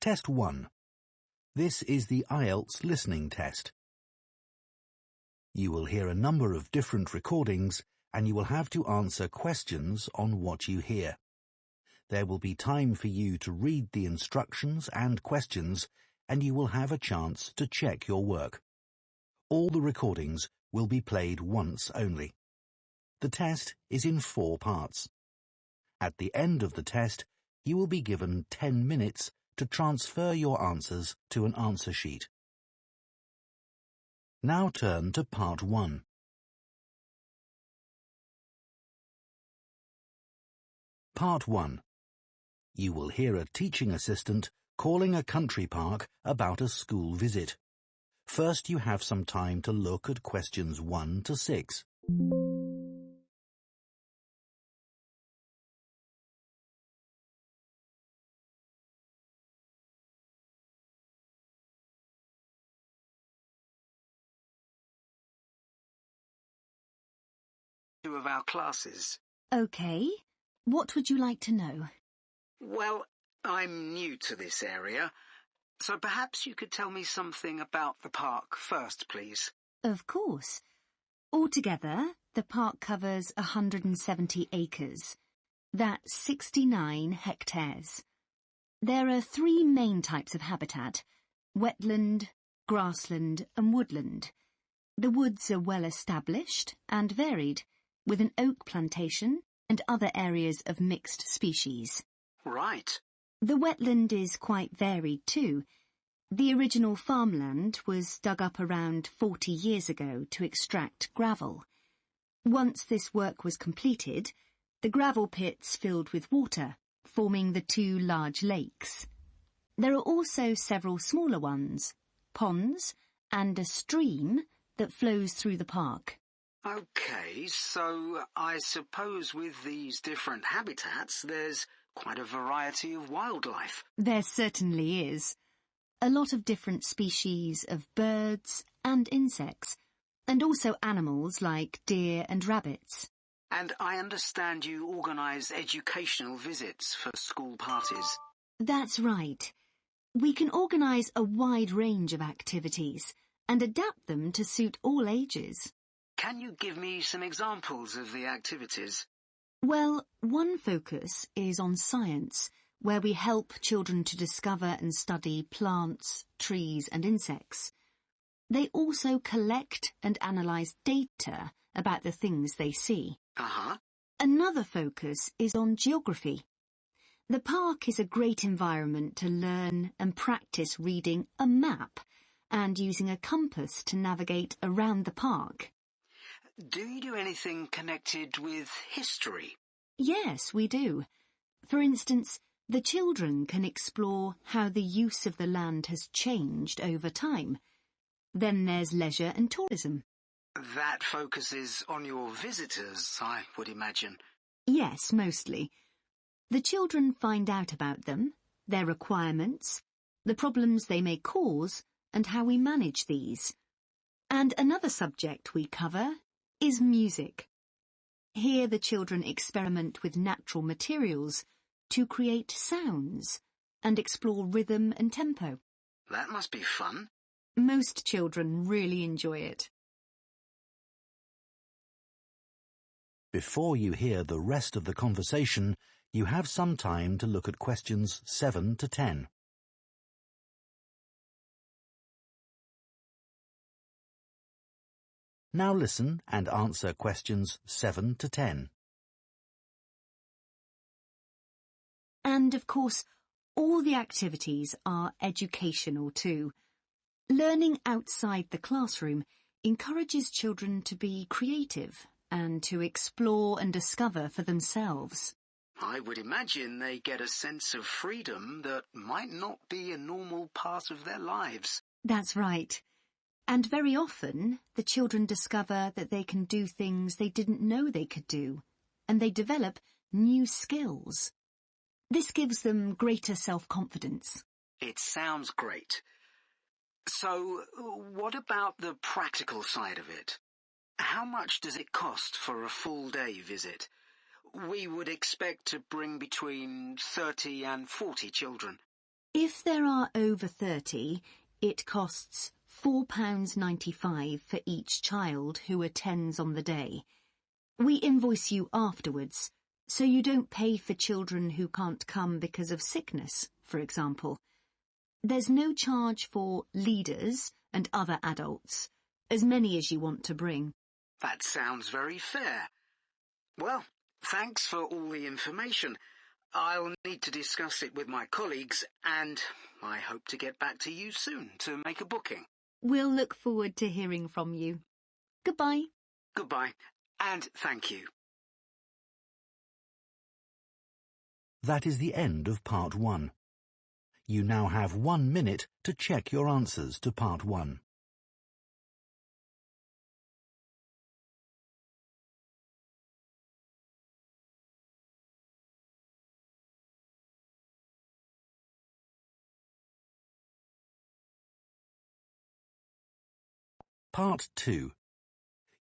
Test 1. This is the IELTS listening test. You will hear a number of different recordings and you will have to answer questions on what you hear. There will be time for you to read the instructions and questions and you will have a chance to check your work. All the recordings will be played once only. The test is in 4 parts. At the end of the test, you will be given 10 minutes to transfer your answers to an answer sheet. Now turn to Part 1. Part 1. You will hear a teaching assistant calling a country park about a school visit. First, you have some time to look at questions 1 to 6. Of our classes. OK. What would you like to know? Well, I'm new to this area, so perhaps you could tell me something about the park first, please. Of course. Altogether, the park covers 170 acres. That's 69 hectares. There are 3 main types of habitat: wetland, grassland and woodland. The woods are well established and varied, with an oak plantation and other areas of mixed species. Right. The wetland is quite varied too. The original farmland was dug up around 40 years ago to extract gravel. Once this work was completed, the gravel pits filled with water, forming the 2 large lakes. There are also several smaller ones, ponds, and a stream that flows through the park. OK, so I suppose with these different habitats, there's quite a variety of wildlife. There certainly is. A lot of different species of birds and insects, and also animals like deer and rabbits. And I understand you organise educational visits for school parties. That's right. We can organise a wide range of activities and adapt them to suit all ages. Can you give me some examples of the activities? Well, one focus is on science, where we help children to discover and study plants, trees and insects. They also collect and analyse data about the things they see. Another focus is on geography. The park is a great environment to learn and practice reading a map and using a compass to navigate around the park. Do you do anything connected with history? Yes, we do. For instance, the children can explore how the use of the land has changed over time. Then there's leisure and tourism. That focuses on your visitors, I would imagine. Yes, mostly. The children find out about them, their requirements, the problems they may cause, and how we manage these. And another subject we cover is music. Here the children experiment with natural materials to create sounds and explore rhythm and tempo. That must be fun. Most children really enjoy it. Before you hear the rest of the conversation, you have some time to look at questions 7 to 10. Now listen and answer questions 7 to 10. And, of course, all the activities are educational too. Learning outside the classroom encourages children to be creative and to explore and discover for themselves. I would imagine they get a sense of freedom that might not be a normal part of their lives. That's right. And very often, the children discover that they can do things they didn't know they could do, and they develop new skills. This gives them greater self-confidence. It sounds great. So, what about the practical side of it? How much does it cost for a full-day visit? We would expect to bring between 30 and 40 children. If there are over 30, it costs £4.95 for each child who attends on the day. We invoice you afterwards, so you don't pay for children who can't come because of sickness, for example. There's no charge for leaders and other adults, as many as you want to bring. That sounds very fair. Well, thanks for all the information. I'll need to discuss it with my colleagues, and I hope to get back to you soon to make a booking. We'll look forward to hearing from you. Goodbye. Goodbye, and thank you. That is the end of Part 1. You now have 1 minute to check your answers to Part 1. Part 2.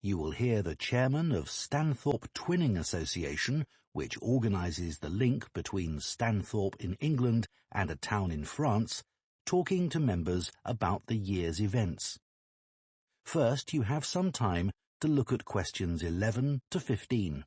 You will hear the chairman of Stanthorpe Twinning Association, which organises the link between Stanthorpe in England and a town in France, talking to members about the year's events. First, you have some time to look at questions 11 to 15.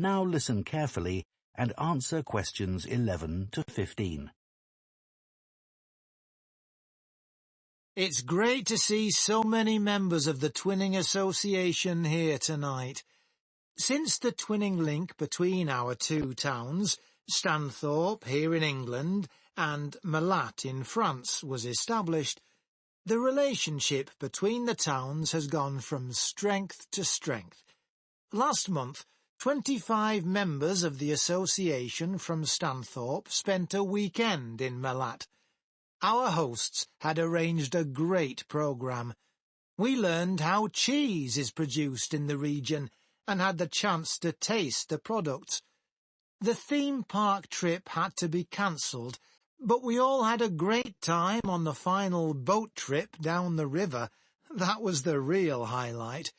Now listen carefully and answer questions 11 to 15. It's great to see so many members of the Twinning Association here tonight. Since the twinning link between our two towns, Stanthorpe here in England and Malat in France, was established, the relationship between the towns has gone from strength to strength. Last month, 25 members of the association from Stanthorpe spent a weekend in Malat. Our hosts had arranged a great programme. We learned how cheese is produced in the region and had the chance to taste the products. The theme park trip had to be cancelled, but we all had a great time on the final boat trip down the river. That was the real highlight.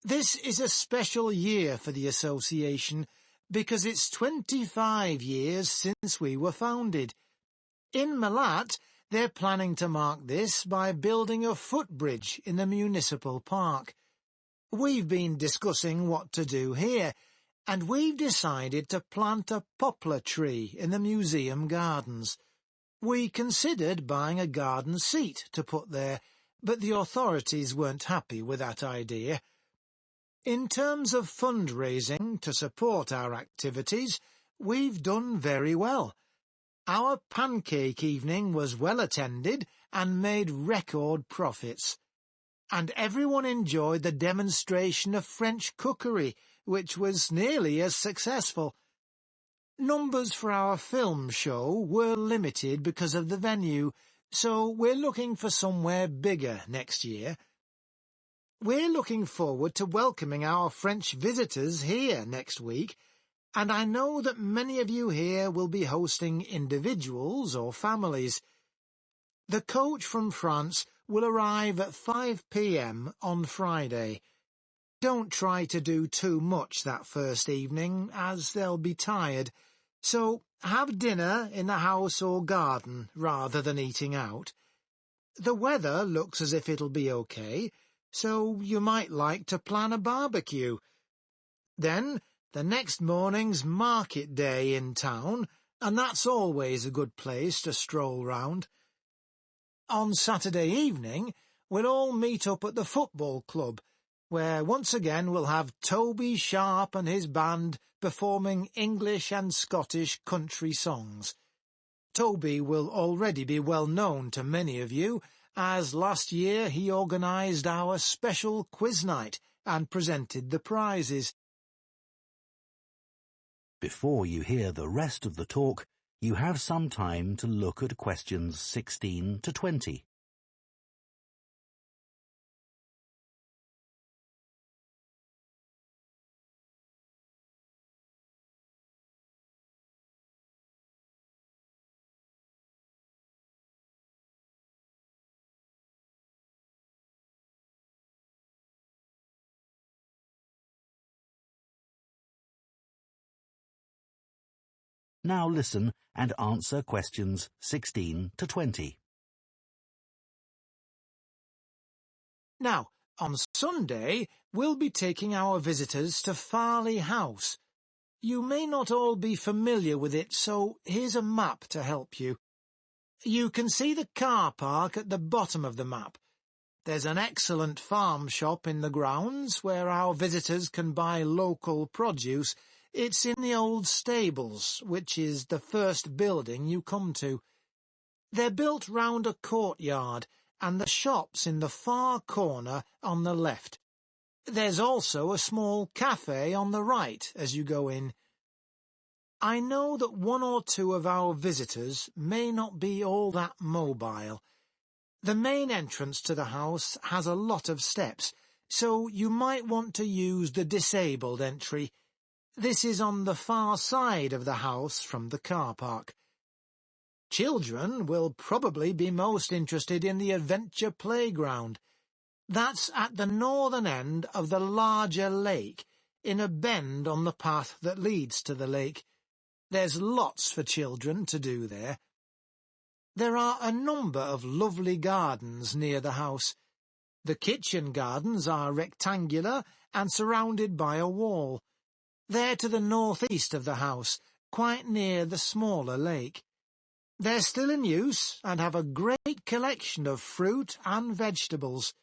This is a special year for the association because it's 25 years since we were founded. In Malat, they're planning to mark this by building a footbridge in the municipal park. We've been discussing what to do here, and we've decided to plant a poplar tree in the museum gardens. We considered buying a garden seat to put there, but the authorities weren't happy with that idea. In terms of fundraising to support our activities, we've done very well. Our pancake evening was well attended and made record profits. And everyone enjoyed the demonstration of French cookery, which was nearly as successful. Numbers for our film show were limited because of the venue, so we're looking for somewhere bigger next year. We're looking forward to welcoming our French visitors here next week, and I know that many of you here will be hosting individuals or families. The coach from France will arrive at 5 p.m. on Friday. Don't try to do too much that first evening, as they'll be tired, so have dinner in the house or garden rather than eating out. The weather looks as if it'll be okay, so you might like to plan a barbecue. Then, the next morning's market day in town, and that's always a good place to stroll round. On Saturday evening, we'll all meet up at the football club, where once again we'll have Toby Sharp and his band performing English and Scottish country songs. Toby will already be well known to many of you, as last year he organised our special quiz night and presented the prizes. Before you hear the rest of the talk, you have some time to look at questions 16 to 20. Now listen and answer questions 16 to 20. Now, on Sunday, we'll be taking our visitors to Farley House. You may not all be familiar with it, so here's a map to help you. You can see the car park at the bottom of the map. There's an excellent farm shop in the grounds where our visitors can buy local produce. It's in the old stables, which is the first building you come to. They're built round a courtyard, and the shop's in the far corner on the left. There's also a small cafe on the right as you go in. I know that one or two of our visitors may not be all that mobile. The main entrance to the house has a lot of steps, so you might want to use the disabled entry. This is on the far side of the house from the car park. Children will probably be most interested in the adventure playground. That's at the northern end of the larger lake, in a bend on the path that leads to the lake. There's lots for children to do there. There are a number of lovely gardens near the house. The kitchen gardens are rectangular and surrounded by a wall. They're to the northeast of the house, quite near the smaller lake. They're still in use and have a great collection of fruit and vegetables.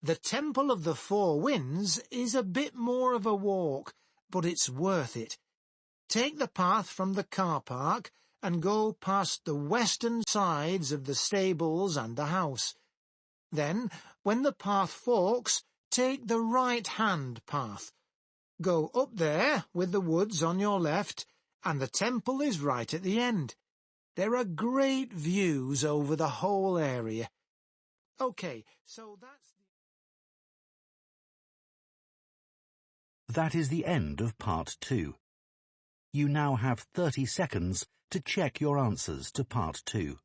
The Temple of the Four Winds is a bit more of a walk, but it's worth it. Take the path from the car park and go past the western sides of the stables and the house. Then, when the path forks, take the right-hand path. Go up there with the woods on your left, and the temple is right at the end. There are great views over the whole area. OK, so That is the end of Part 2. You now have 30 seconds to check your answers to Part 2.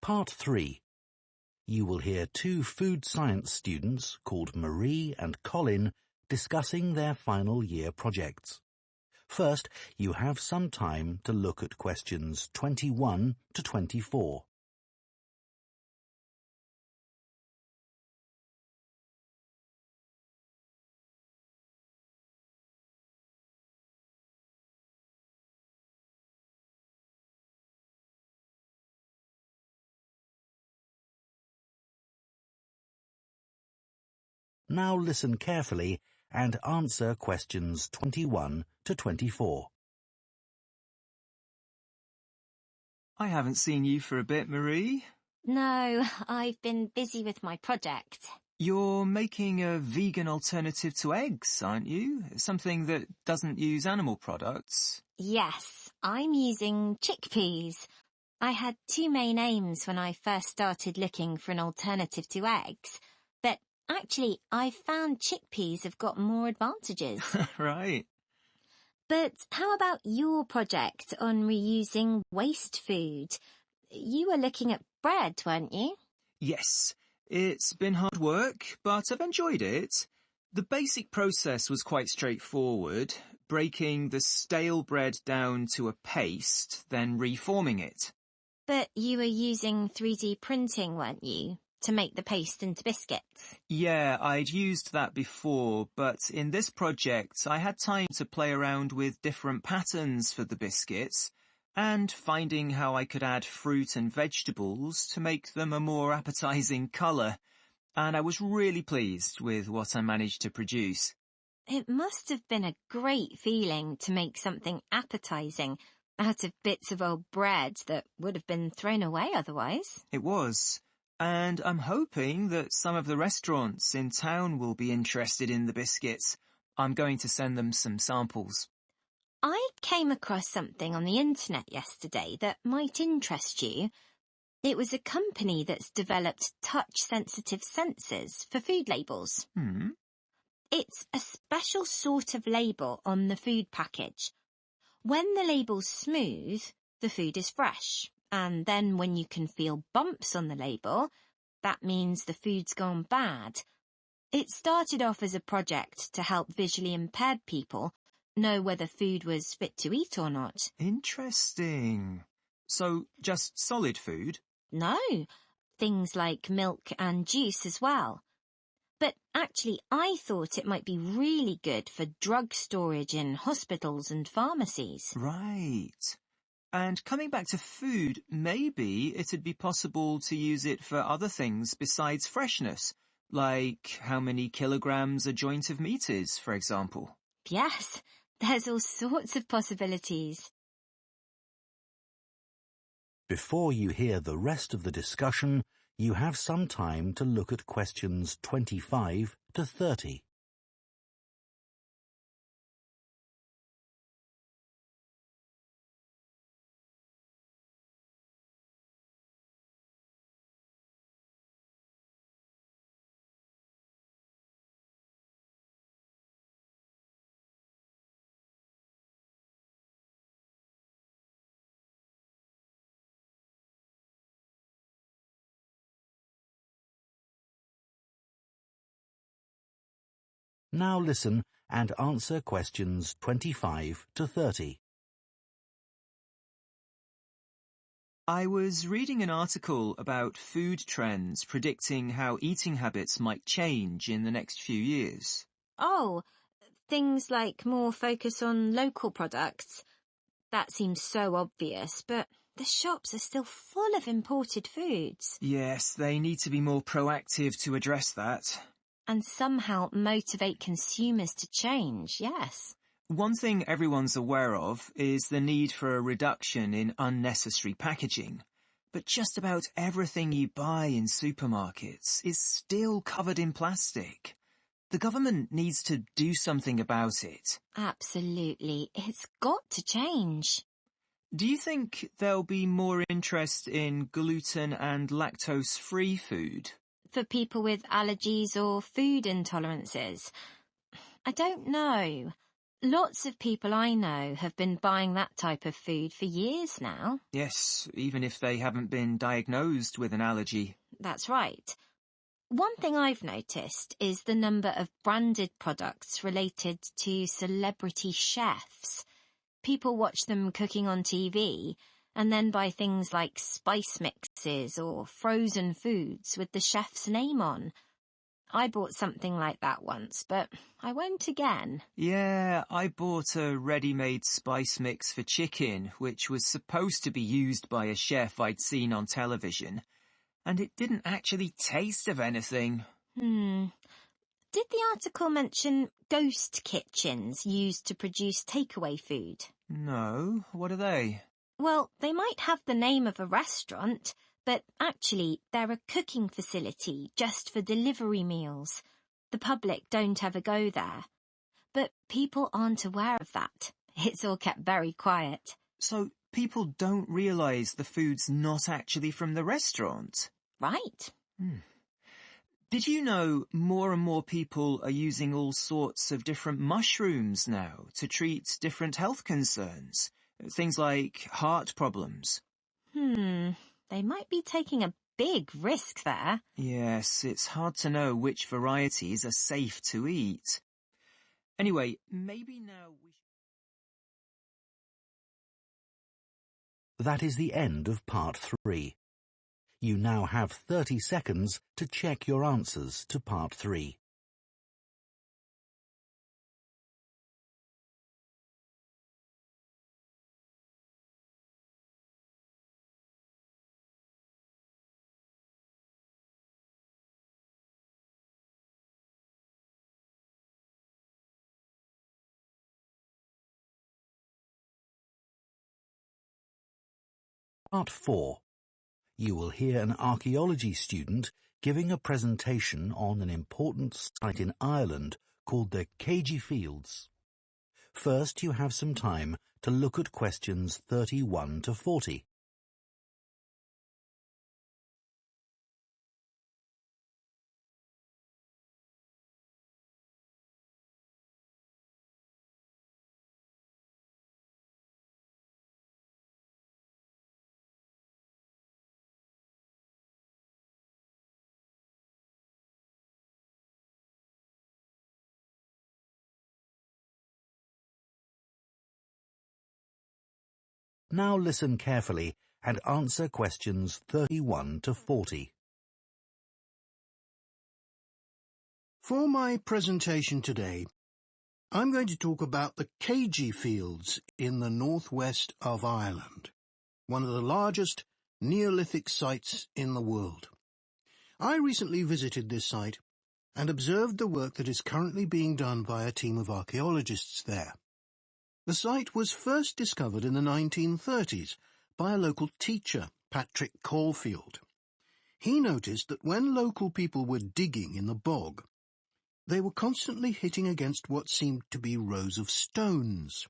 Part 3. You will hear two food science students called Marie and Colin discussing their final year projects. First, you have some time to look at questions 21 to 24. Now listen carefully and answer questions 21 to 24. I haven't seen you for a bit, Marie. No, I've been busy with my project. You're making a vegan alternative to eggs, aren't you? Something that doesn't use animal products. Yes, I'm using chickpeas. I had two main aims when I first started looking for an alternative to eggs, but actually I found chickpeas have got more advantages. Right. But how about your project on reusing waste food? You were looking at bread, weren't you? Yes, it's been hard work, but I've enjoyed it. The basic process was quite straightforward, breaking the stale bread down to a paste, then reforming it. But you were using 3D printing, weren't you? to make the paste into biscuits. Yeah, I'd used that before, but in this project I had time to play around with different patterns for the biscuits and finding how I could add fruit and vegetables to make them a more appetizing colour, and I was really pleased with what I managed to produce. It must have been a great feeling to make something appetizing out of bits of old bread that would have been thrown away otherwise. It was. And I'm hoping that some of the restaurants in town will be interested in the biscuits. I'm going to send them some samples. I came across something on the internet yesterday that might interest you. It was a company that's developed touch-sensitive sensors for food labels. It's a special sort of label on the food package. When the label's smooth, the food is fresh. And then when you can feel bumps on the label, that means the food's gone bad. It started off as a project to help visually impaired people know whether food was fit to eat or not. Interesting. So, just solid food? No, things like milk and juice as well. But actually, I thought it might be really good for drug storage in hospitals and pharmacies. Right. And coming back to food, maybe it'd be possible to use it for other things besides freshness, like how many kilograms a joint of meat is, for example. Yes, there's all sorts of possibilities. Before you hear the rest of the discussion, you have some time to look at questions 25 to 30. Now listen and answer questions 25 to 30. I was reading an article about food trends predicting how eating habits might change in the next few years. Oh, things like more focus on local products. That seems so obvious, but the shops are still full of imported foods. Yes, they need to be more proactive to address that. And somehow motivate consumers to change, yes. One thing everyone's aware of is the need for a reduction in unnecessary packaging. But just about everything you buy in supermarkets is still covered in plastic. The government needs to do something about it. Absolutely. It's got to change. Do you think there'll be more interest in gluten and lactose-free food? For people with allergies or food intolerances? I don't know. Lots of people I know have been buying that type of food for years now. Yes, even if they haven't been diagnosed with an allergy. That's right. One thing I've noticed is the number of branded products related to celebrity chefs. People watch them cooking on TV and then buy things like spice mixes or frozen foods with the chef's name on. I bought something like that once, but I won't again. Yeah, I bought a ready-made spice mix for chicken, which was supposed to be used by a chef I'd seen on television, and it didn't actually taste of anything. Did the article mention ghost kitchens used to produce takeaway food? No, what are they? Well, they might have the name of a restaurant, but actually they're a cooking facility just for delivery meals. The public don't ever go there. But people aren't aware of that. It's all kept very quiet. So people don't realise the food's not actually from the restaurant? Right. Did you know more and more people are using all sorts of different mushrooms now to treat different health concerns? Things like heart problems. They might be taking a big risk there. Yes, it's hard to know which varieties are safe to eat. Anyway, maybe now we should... That is the end of part 3. You now have 30 seconds to check your answers to Part 3. Part 4. You will hear an archaeology student giving a presentation on an important site in Ireland called the Cagey Fields. First, you have some time to look at questions 31 to 40. Now listen carefully and answer questions 31 to 40. For my presentation today, I'm going to talk about the Cagey Fields in the northwest of Ireland, one of the largest Neolithic sites in the world. I recently visited this site and observed the work that is currently being done by a team of archaeologists there. The site was first discovered in the 1930s by a local teacher, Patrick Caulfield. He noticed that when local people were digging in the bog, they were constantly hitting against what seemed to be rows of stones.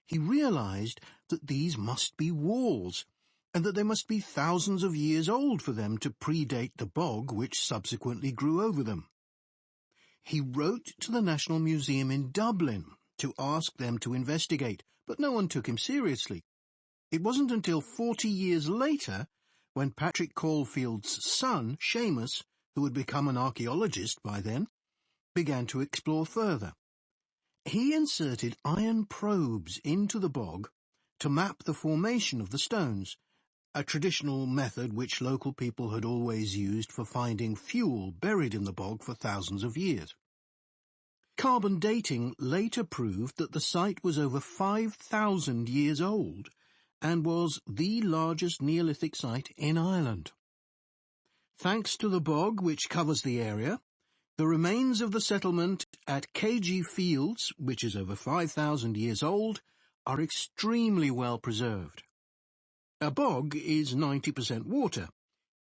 He realized that these must be walls, and that they must be thousands of years old for them to predate the bog which subsequently grew over them. He wrote to the National Museum in Dublin to ask them to investigate, but no one took him seriously. It wasn't until 40 years later, when Patrick Caulfield's son, Seamus, who had become an archaeologist by then, began to explore further. He inserted iron probes into the bog to map the formation of the stones, a traditional method which local people had always used for finding fuel buried in the bog for thousands of years. Carbon dating later proved that the site was over 5,000 years old and was the largest Neolithic site in Ireland. Thanks to the bog which covers the area, the remains of the settlement at Cagey Fields, which is over 5,000 years old, are extremely well preserved. A bog is 90% water,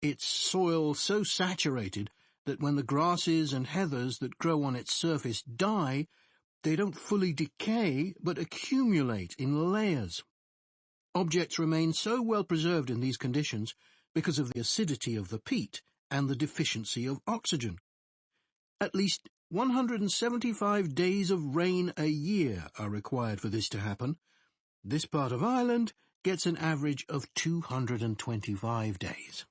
its soil so saturated that when the grasses and heathers that grow on its surface die, they don't fully decay but accumulate in layers. Objects remain so well preserved in these conditions because of the acidity of the peat and the deficiency of oxygen. At least 175 days of rain a year are required for this to happen. This part of Ireland gets an average of 225 days.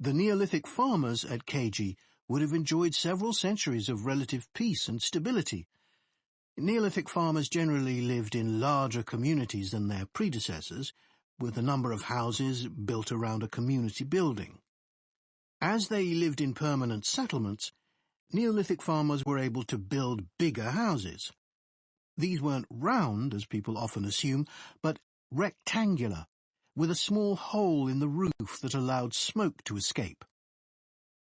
The Neolithic farmers at Cagey would have enjoyed several centuries of relative peace and stability. Neolithic farmers generally lived in larger communities than their predecessors, with a number of houses built around a community building. As they lived in permanent settlements, Neolithic farmers were able to build bigger houses. These weren't round, as people often assume, but rectangular, with a small hole in the roof that allowed smoke to escape.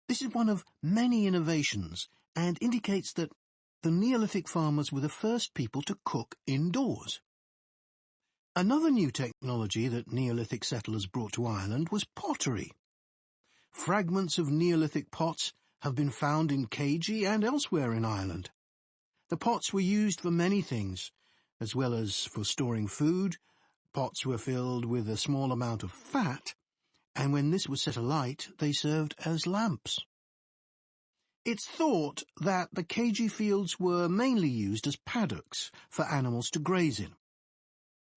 This is one of many innovations and indicates that the Neolithic farmers were the first people to cook indoors. Another new technology that Neolithic settlers brought to Ireland was pottery. Fragments of Neolithic pots have been found in Cagey and elsewhere in Ireland. The pots were used for many things, as well as for storing food. Pots were filled with a small amount of fat, and when this was set alight, they served as lamps. It's thought that the Cagey Fields were mainly used as paddocks for animals to graze in.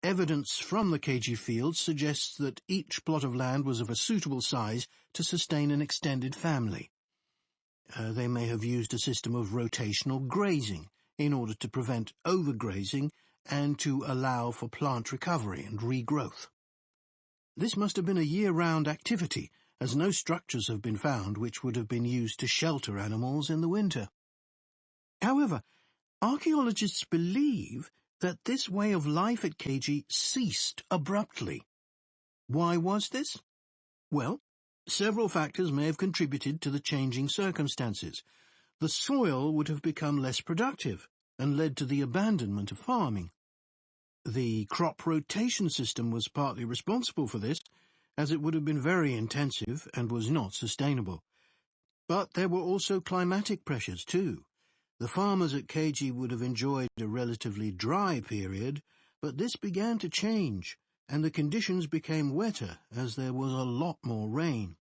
Evidence from the Cagey Fields suggests that each plot of land was of a suitable size to sustain an extended family. They may have used a system of rotational grazing in order to prevent overgrazing and to allow for plant recovery and regrowth. This must have been a year-round activity, as no structures have been found which would have been used to shelter animals in the winter. However, archaeologists believe that this way of life at KG ceased abruptly. Why was this? Well, several factors may have contributed to the changing circumstances. The soil would have become less productive and led to the abandonment of farming. The crop rotation system was partly responsible for this, as it would have been very intensive and was not sustainable. But there were also climatic pressures too. The farmers at KG would have enjoyed a relatively dry period, but this began to change, and the conditions became wetter as there was a lot more rain.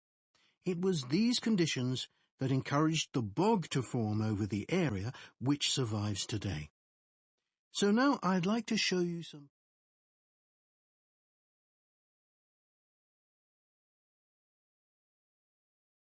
It was these conditions that encouraged the bog to form over the area, which survives today. So now I'd like to show you some